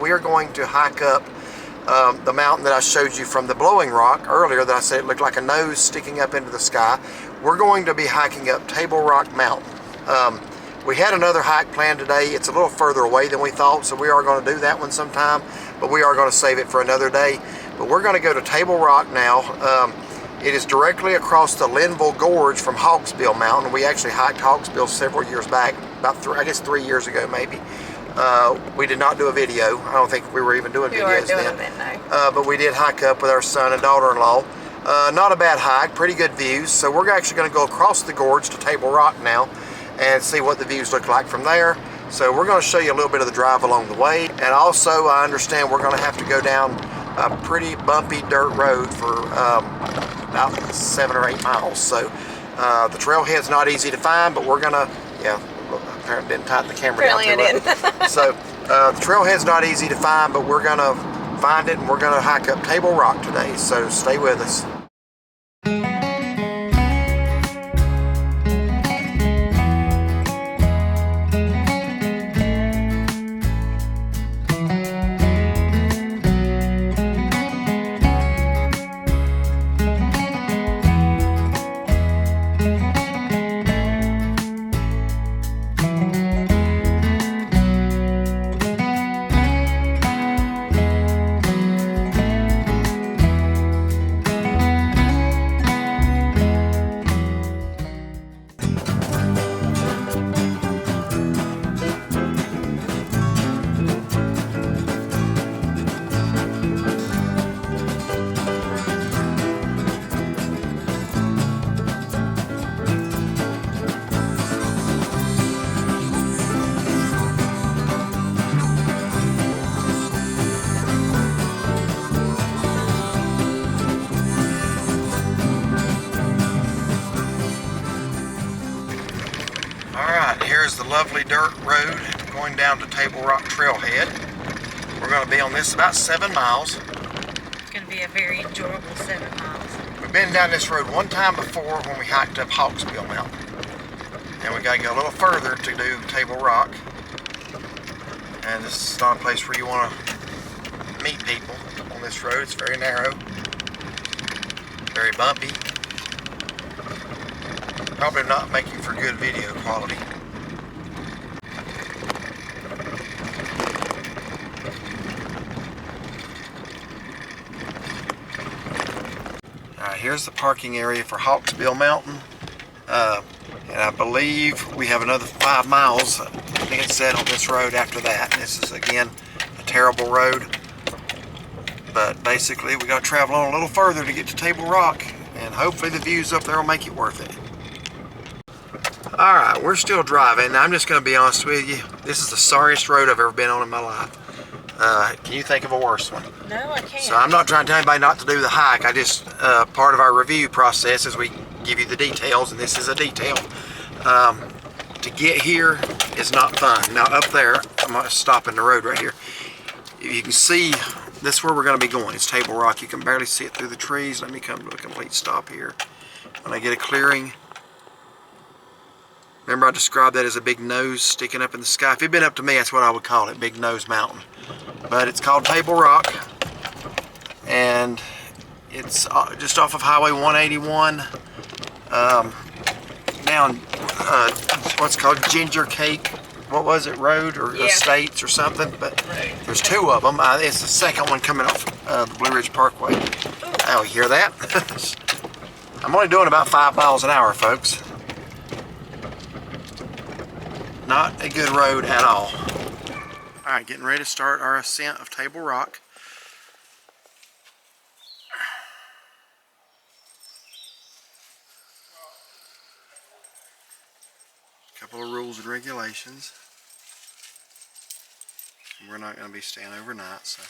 We are going to hike up the mountain that I showed you from the Blowing Rock earlier that I said it looked like a nose sticking up into the sky. We're going to be hiking up Table Rock Mountain. We had another hike planned today. It's a little further away than we thought, so we are going to do that one sometime, but we are going to save it for another day. But we're going to go to Table Rock now. It is directly across the Linville Gorge from Hawksbill Mountain. We actually hiked Hawksbill several years back, about I guess 3 years ago maybe. We did not do a video. I don't think we were even doing videos then. But we did hike up with our son and daughter-in-law. Not a bad hike, pretty good views. So we're actually going to go across the gorge to Table Rock now and see what the views look like from there. So we're going to show you a little bit of the drive along the way. And also I understand we're going to have to go down a pretty bumpy dirt road for about 7 or 8 miles. So the trailhead's not easy to find, but we're going to, apparently didn't tighten the camera down too much. So the trailhead's not easy to find, but we're gonna find it and we're gonna hike up Table Rock today. So stay with us. Here's the lovely dirt road going down to Table Rock Trailhead. We're going to be on this about 7 miles. It's going to be a very enjoyable 7 miles. We've been down this road one time before when we hiked up Hawksbill Mountain. And we got to go a little further to do Table Rock. And this is not a place where you want to meet people on this road. It's very narrow, very bumpy. Probably not making for good video quality. Here's the parking area for Hawksbill Mountain, and I believe we have another 5 miles, I think it said, on this road after that. This is again a terrible road, but basically we got to travel on a little further to get to Table Rock, and hopefully the views up there will make it worth it. Alright, we're still driving. I'm just going to be honest with you, this is the sorriest road I've ever been on in my life. Can you think of a worse one? No, I can't. So I'm not trying to tell anybody not to do the hike. I just, part of our review process is we give you the details, and this is a detail. To get here is not fun. Now up there, I'm going to stop in the road right here. You can see, this is where we're going to be going. It's Table Rock. You can barely see it through the trees. Let me come to a complete stop here. When I get a clearing, remember I described that as a big nose sticking up in the sky. If it'd been up to me, that's what I would call it, Big Nose Mountain. But it's called Table Rock, and it's just off of Highway 181, down what's called Ginger Cake, what was it, Road or Estates or something, but there's 2 of them. It's the second one coming off the Blue Ridge Parkway. Oh, you hear that? I'm only doing about 5 miles an hour, folks. Not a good road at all. Alright, getting ready to start our ascent of Table Rock. A couple of rules and regulations. We're not going to be staying overnight, so.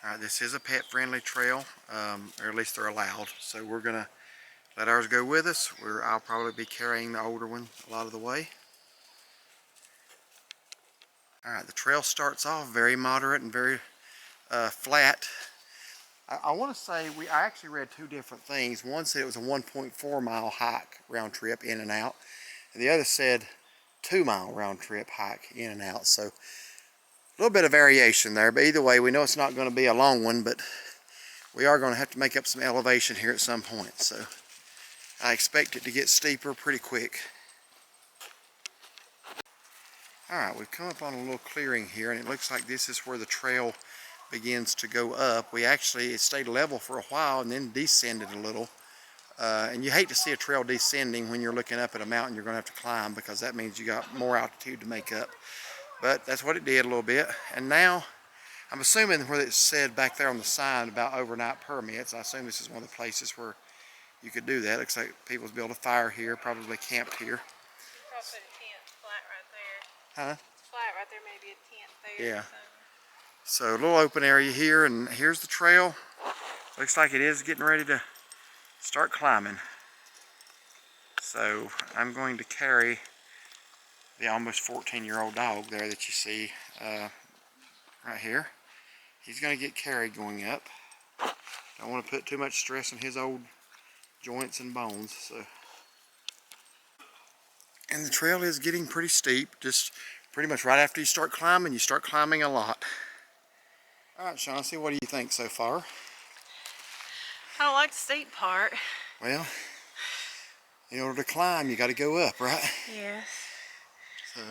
Alright, this is a pet-friendly trail, or at least they're allowed, so we're going to let ours go with us. I'll probably be carrying the older one a lot of the way. Alright, the trail starts off very moderate and very flat. I want to say, I actually read 2 different things. One said it was a 1.4 mile hike round trip in and out. And the other said 2-mile round trip hike in and out. So a little bit of variation there, but either way, we know it's not going to be a long one, but we are going to have to make up some elevation here at some point. So I expect it to get steeper pretty quick. All right, we've come up on a little clearing here, and it looks like this is where the trail begins to go up. It stayed level for a while and then descended a little. And you hate to see a trail descending when you're looking up at a mountain you're going to have to climb, because that means you got more altitude to make up. But that's what it did a little bit. And now, I'm assuming where it said back there on the sign about overnight permits, I assume this is one of the places where you could do that. Looks like people's built a fire here, probably camped here. Probably put a tent flat right there. Huh? Flat right there, maybe a tent there. Yeah. So a little open area here, and here's the trail. Looks like it is getting ready to start climbing. So I'm going to carry the almost 14-year-old dog there that you see right here. He's going to get carried going up. Don't want to put too much stress on his old joints and bones. And the trail is getting pretty steep. Just pretty much right after you start climbing a lot. All right, Chauncey, what do you think so far? I don't like the steep part. Well, in order to climb, you got to go up, right? Yes. So,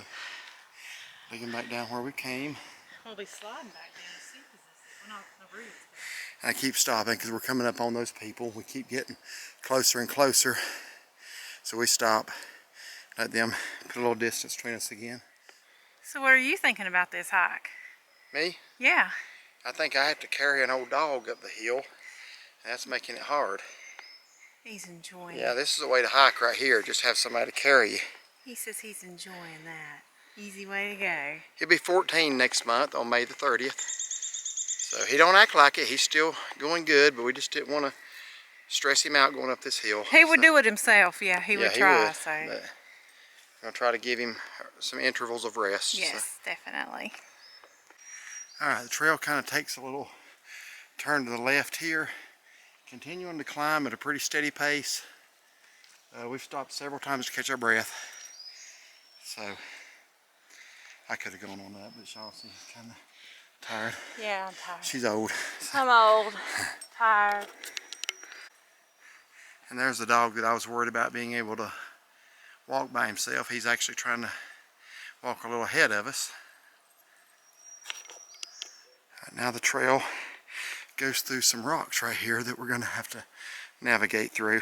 looking back down where we came. We'll be sliding back down as steep as this is. Well, not the roots. And I keep stopping because we're coming up on those people. We keep getting closer and closer. So we stop, let them put a little distance between us again. So what are you thinking about this hike? Me? Yeah. I think I have to carry an old dog up the hill. And that's making it hard. He's enjoying Yeah, it. this is a way to hike right here. Just have somebody to carry you. He says he's enjoying that. Easy way to go. He'll be 14 next month on May the 30th. So he don't act like it. He's still going good, but we just didn't want to stress him out going up this hill. He would do it himself. Yeah, he would try. He would, So. but I'm going to try to give him some intervals of rest. Yes, so. Definitely. All right, the trail kind of takes a little turn to the left here, continuing to climb at a pretty steady pace. We've stopped several times to catch our breath. So I could have gone on that, but Chauncey's kind of tired. Yeah, I'm tired. She's old. I'm old, tired. And there's the dog that I was worried about being able to walk by himself. He's actually trying to walk a little ahead of us. Right, now the trail goes through some rocks right here that we're going to have to navigate through.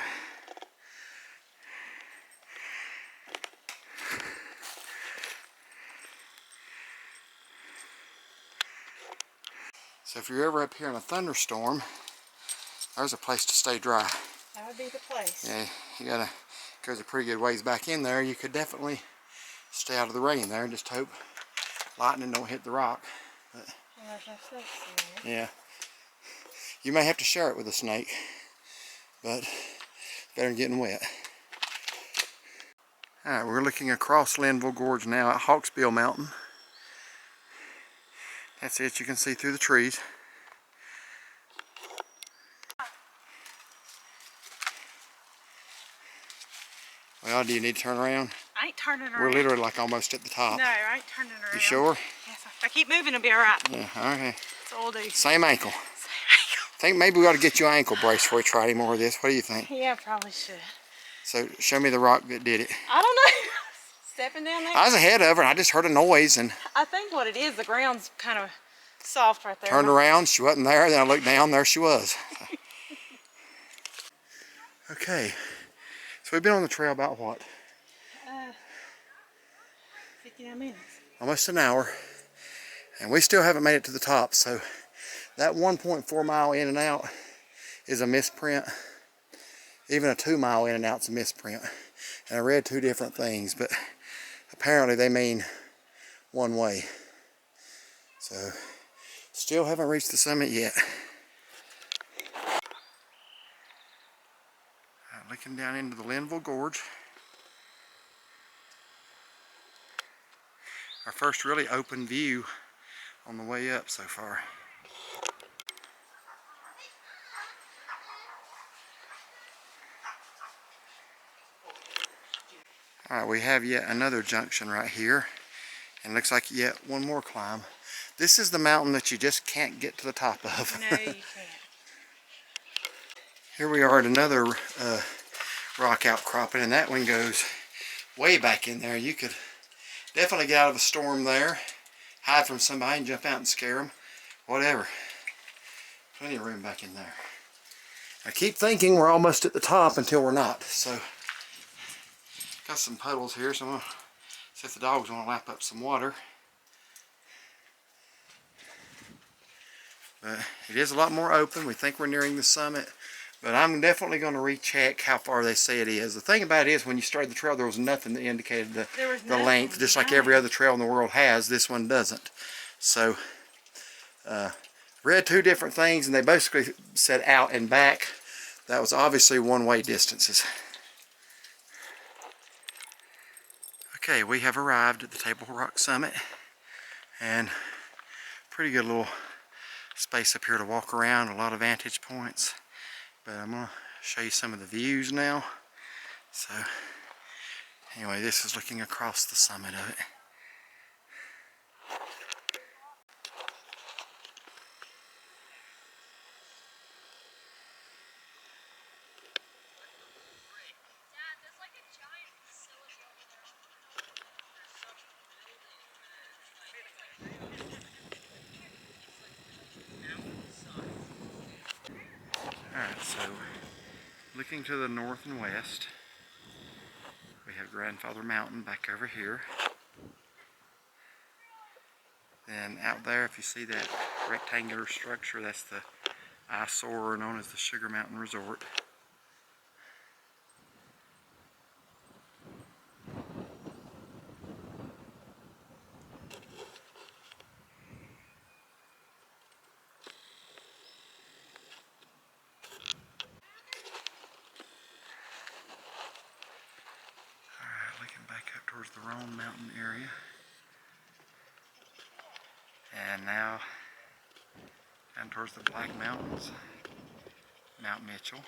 So if you're ever up here in a thunderstorm, there's a place to stay dry. That would be the place. Yeah, you gotta, goes a pretty good ways back in there. You could definitely stay out of the rain there and just hope lightning don't hit the rock. But, well, there's no snakes in there. yeah. You may have to share it with a snake, but better than getting wet. Alright, we're looking across Linville Gorge now at Hawksbill Mountain. That's it, you can see through the trees. Well, do you need to turn around? I ain't turning around. We're literally like almost at the top. No, I ain't turning around. You sure? Yes, if I keep moving, it'll be alright. Yeah, okay. That's all I'll do. Same ankle. I think maybe we ought to get you an ankle brace before we try any more of this. What do you think? Yeah, probably should. So, show me the rock that did it. I don't know. Stepping down there? I was ahead of her and I just heard a noise and I think what it is, the ground's kind of soft right there. turned around. She wasn't there. Then I looked down. There she was. Okay. So we've been on the trail about what? 59 minutes. Almost an hour. And we still haven't made it to the top. So that 1.4 mile in and out is a misprint. Even a 2 mile in and out's a misprint. And I read two different things, but apparently they mean one way. So still haven't reached the summit yet. Looking down into the Linville Gorge. Our first really open view on the way up so far. Alright, we have yet another junction right here. And looks like yet one more climb. This is the mountain that you just can't get to the top of. No, you can't. Here we are at another rock outcropping, and that one goes way back in there. You could definitely get out of a storm there, hide from somebody and jump out and scare them. Whatever. Plenty of room back in there. I keep thinking we're almost at the top until we're not. So, got some puddles here, so I'm going to see if the dogs want to lap up some water. But it is a lot more open. We think we're nearing the summit. But I'm definitely going to recheck how far they say it is. The thing about it is, when you started the trail, there was nothing that indicated the length, just like every other trail in the world has. This one doesn't. So, read two different things, and they basically said out and back. That was obviously one-way distances. Okay, we have arrived at the Table Rock summit, and pretty good little space up here to walk around, a lot of vantage points. But I'm going to show you some of the views now. So, anyway, this is looking across the summit of it. Alright, so looking to the north and west, we have Grandfather Mountain back over here. Then out there, if you see that rectangular structure, that's the eyesore known as the Sugar Mountain Resort. Looking back up towards the Roan Mountain area. And now down towards the Black Mountains, Mount Mitchell.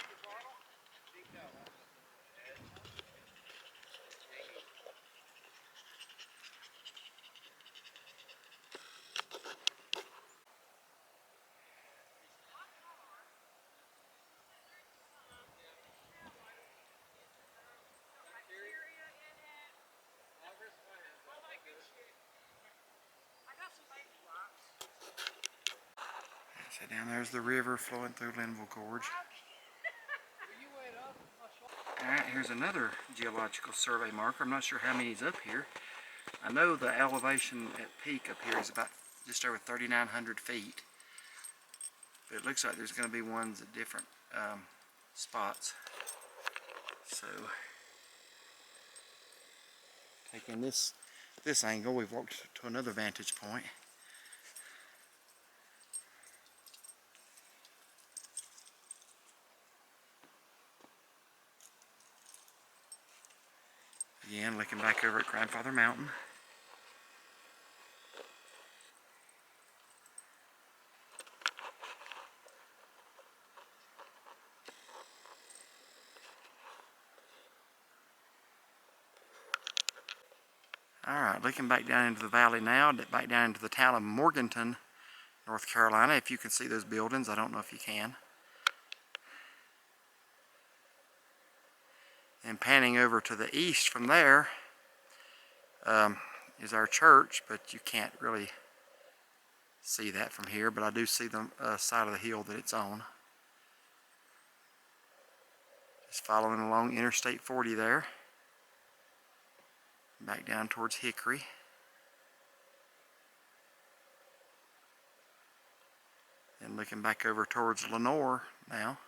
So down there's the river flowing through Linville Gorge. Alright, here's another geological survey marker. I'm not sure how many's up here. I know the elevation at peak up here is about just over 3,900 feet. But it looks like there's going to be ones at different spots. So, taking this angle, we've walked to another vantage point. Again, looking back over at Grandfather Mountain. Alright, looking back down into the valley now, back down into the town of Morganton, North Carolina. If you can see those buildings, I don't know if you can. And panning over to the east from there is our church, but you can't really see that from here, but I do see the side of the hill that it's on. Just following along Interstate 40 there. Back down towards Hickory. And looking back over towards Lenore now.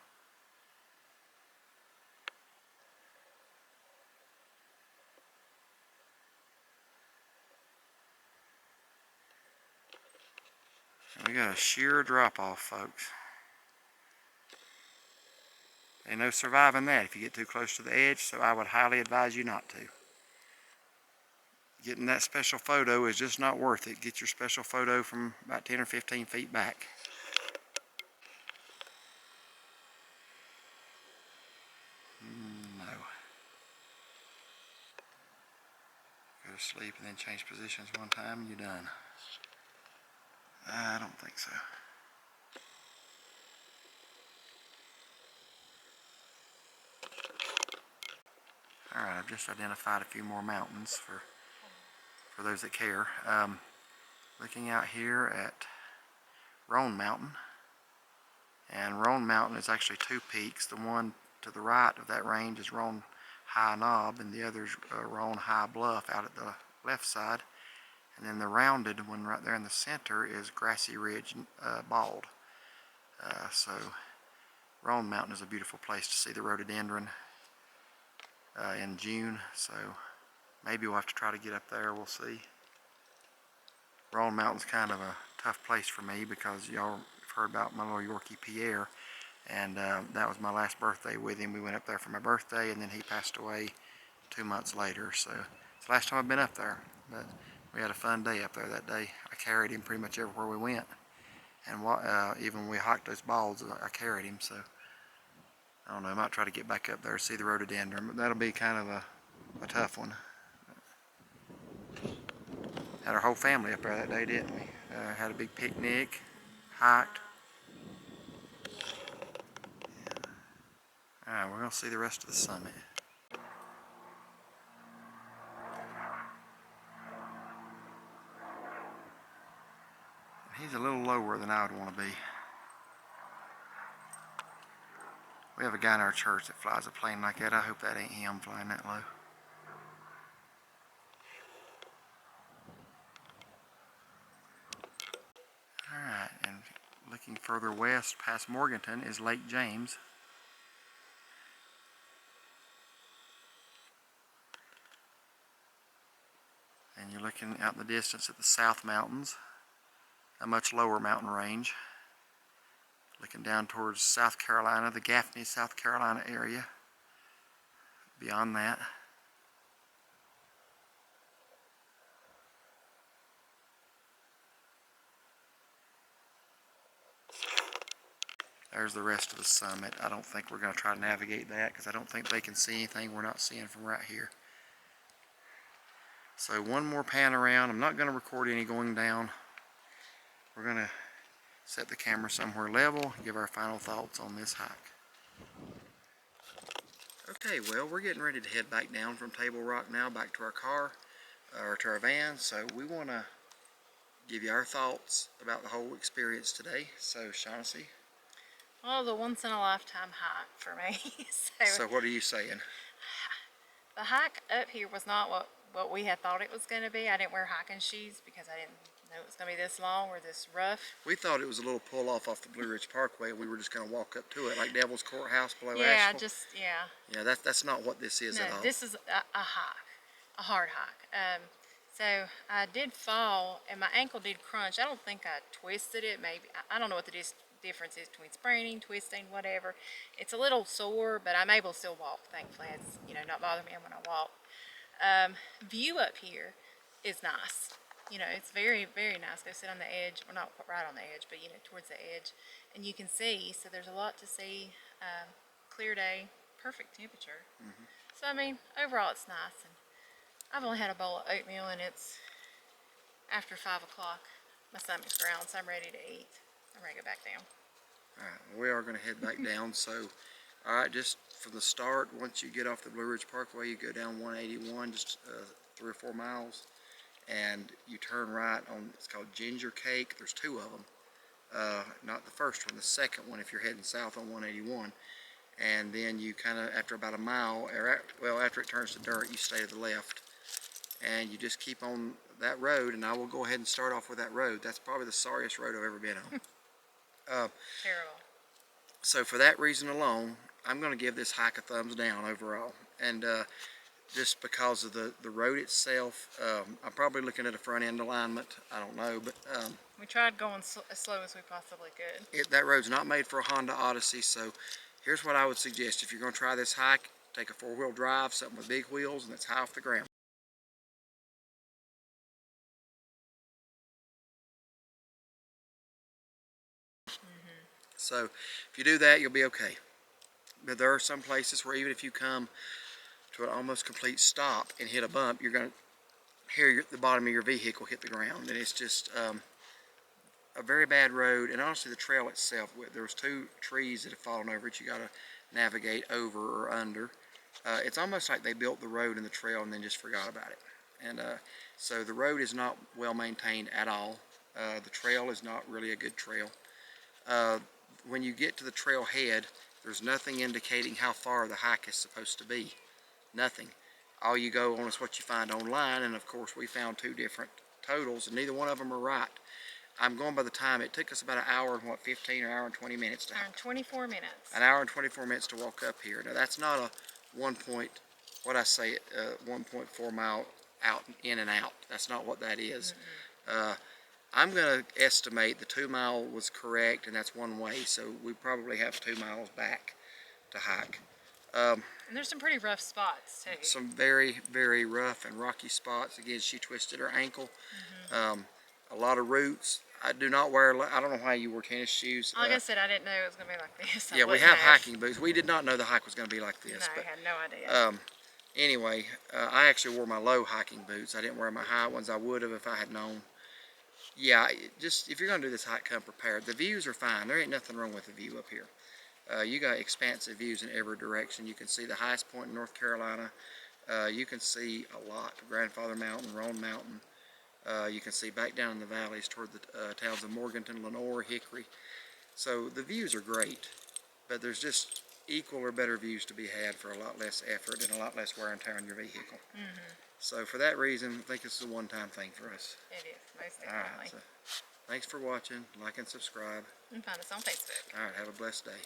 And we got a sheer drop off, folks. Ain't no surviving that if you get too close to the edge, so I would highly advise you not to. Getting that special photo is just not worth it. Get your special photo from about 10 or 15 feet back. No. sleep and then change positions one time and you're done. I don't think so. Alright, I've just identified a few more mountains for those that care. Looking out here at Roan Mountain. And Roan Mountain is actually two peaks. The one to the right of that range is Roan High Knob, and the other is Roan High Bluff out at the left side. And then the rounded one right there in the center is Grassy Ridge Bald. So Roan Mountain is a beautiful place to see the rhododendron in June. So maybe we'll have to try to get up there. We'll see. Roan Mountain's kind of a tough place for me because y'all have heard about my little Yorkie Pierre, and that was my last birthday with him. We went up there for my birthday, and then he passed away 2 months later. So it's the last time I've been up there, but we had a fun day up there that day. I carried him pretty much everywhere we went, and even when we hiked those balls, I carried him. So I don't know, I might try to get back up there to see the rhododendron, but that'll be kind of a tough one. Had our whole family up there that day, didn't we? Had a big picnic, hiked. Alright, we're going to see the rest of the summit. He's a little lower than I would want to be. We have a guy in our church that flies a plane like that. I hope that ain't him flying that low. Alright, and looking further west past Morganton is Lake James. And you're looking out in the distance at the South Mountains, a much lower mountain range. Looking down towards South Carolina, the Gaffney, South Carolina area. Beyond that. There's the rest of the summit. I don't think we're going to try to navigate that because I don't think they can see anything we're not seeing from right here. So one more pan around. I'm not going to record any going down. We're going to set the camera somewhere level, give our final thoughts on this hike. Okay, well, we're getting ready to head back down from Table Rock now, back to our car, or to our van. So we want to give you our thoughts about the whole experience today. So, Shaughnessy. Well, the once-in-a-lifetime hike for me. So what are you saying? The hike up here was not what we had thought it was going to be. I didn't wear hiking shoes because I didn't know it was going to be this long or this rough. We thought it was a little pull off the Blue Ridge Parkway. We were just going to walk up to it like Devil's Courthouse below Asheville. Yeah, that's not what this is at all. This is a hike, a hard hike. So I did fall and my ankle did crunch. I don't think I twisted it. Maybe I don't know what the difference is between spraining, twisting, whatever. It's a little sore, but I'm able to still walk. Thankfully, it's not bother me when I walk. View up here is nice. It's very, very nice. Go sit on the edge. Well, not right on the edge, but towards the edge, and you can see. So there's a lot to see. Clear day, perfect temperature. So I mean, overall, it's nice. And I've only had a bowl of oatmeal, and it's after 5 o'clock. My stomach's growling, so I'm ready to eat. I'm ready to go back down. Alright, well, we are going to head back down. So, alright, just from the start, once you get off the Blue Ridge Parkway, you go down 181, just 3 or 4 miles, and you turn right on, it's called Ginger Cake. There's 2 of them. Not the first one, the second one if you're heading south on 181. And then you kind of, after about a mile, or after it turns to dirt, you stay to the left. And you just keep on that road, and I will go ahead and start off with that road. That's probably the sorriest road I've ever been on. Terrible. So for that reason alone, I'm going to give this hike a thumbs down overall. And just because of the road itself, I'm probably looking at a front end alignment. I don't know, but We tried going as slow as we possibly could. that road's not made for a Honda Odyssey. So here's what I would suggest. If you're going to try this hike, take a 4-wheel drive, something with big wheels, and that's high off the ground. So if you do that, you'll be okay. But there are some places where even if you come to an almost complete stop and hit a bump, you're going to hear the bottom of your vehicle hit the ground, and it's just a very bad road. And honestly, the trail itself, there was 2 trees that have fallen over it. You got to navigate over or under. It's almost like they built the road and the trail and then just forgot about it. And so the road is not well maintained at all. The trail is not really a good trail. When you get to the trailhead, there's nothing indicating how far the hike is supposed to be. Nothing. All you go on is what you find online, and of course we found 2 different totals, and neither one of them are right. I'm going by the time. It took us about an hour and 15 or hour and 20 minutes to Hour and 24 minutes. An hour and 24 minutes to walk up here. Now that's not a 1.4 mile out in and out. That's not what that is. I'm going to estimate the 2 mile was correct, and that's one way, so we probably have 2 miles back to hike. And there's some pretty rough spots too. Some very, very rough and rocky spots. Again, she twisted her ankle. A lot of roots. I do not wear, I don't know why you wore tennis shoes. Like I said, I didn't know it was going to be like this. Yeah, we have hiking boots. We did not know the hike was going to be like this. No, but, I had no idea. Anyway, I actually wore my low hiking boots. I didn't wear my high ones. I would have if I had known. Yeah, just if you're going to do this hike, come prepared. The views are fine. There ain't nothing wrong with the view up here. You got expansive views in every direction. You can see the highest point in North Carolina. You can see a lot. Grandfather Mountain, Roan Mountain. You can see back down in the valleys toward the towns of Morganton, Lenore, Hickory. So the views are great, but there's just equal or better views to be had for a lot less effort and a lot less wear and tear on your vehicle. So for that reason, I think this is a one-time thing for us. It is, most All definitely. right, so thanks for watching. Like and subscribe. And find us on Facebook. All right, have a blessed day.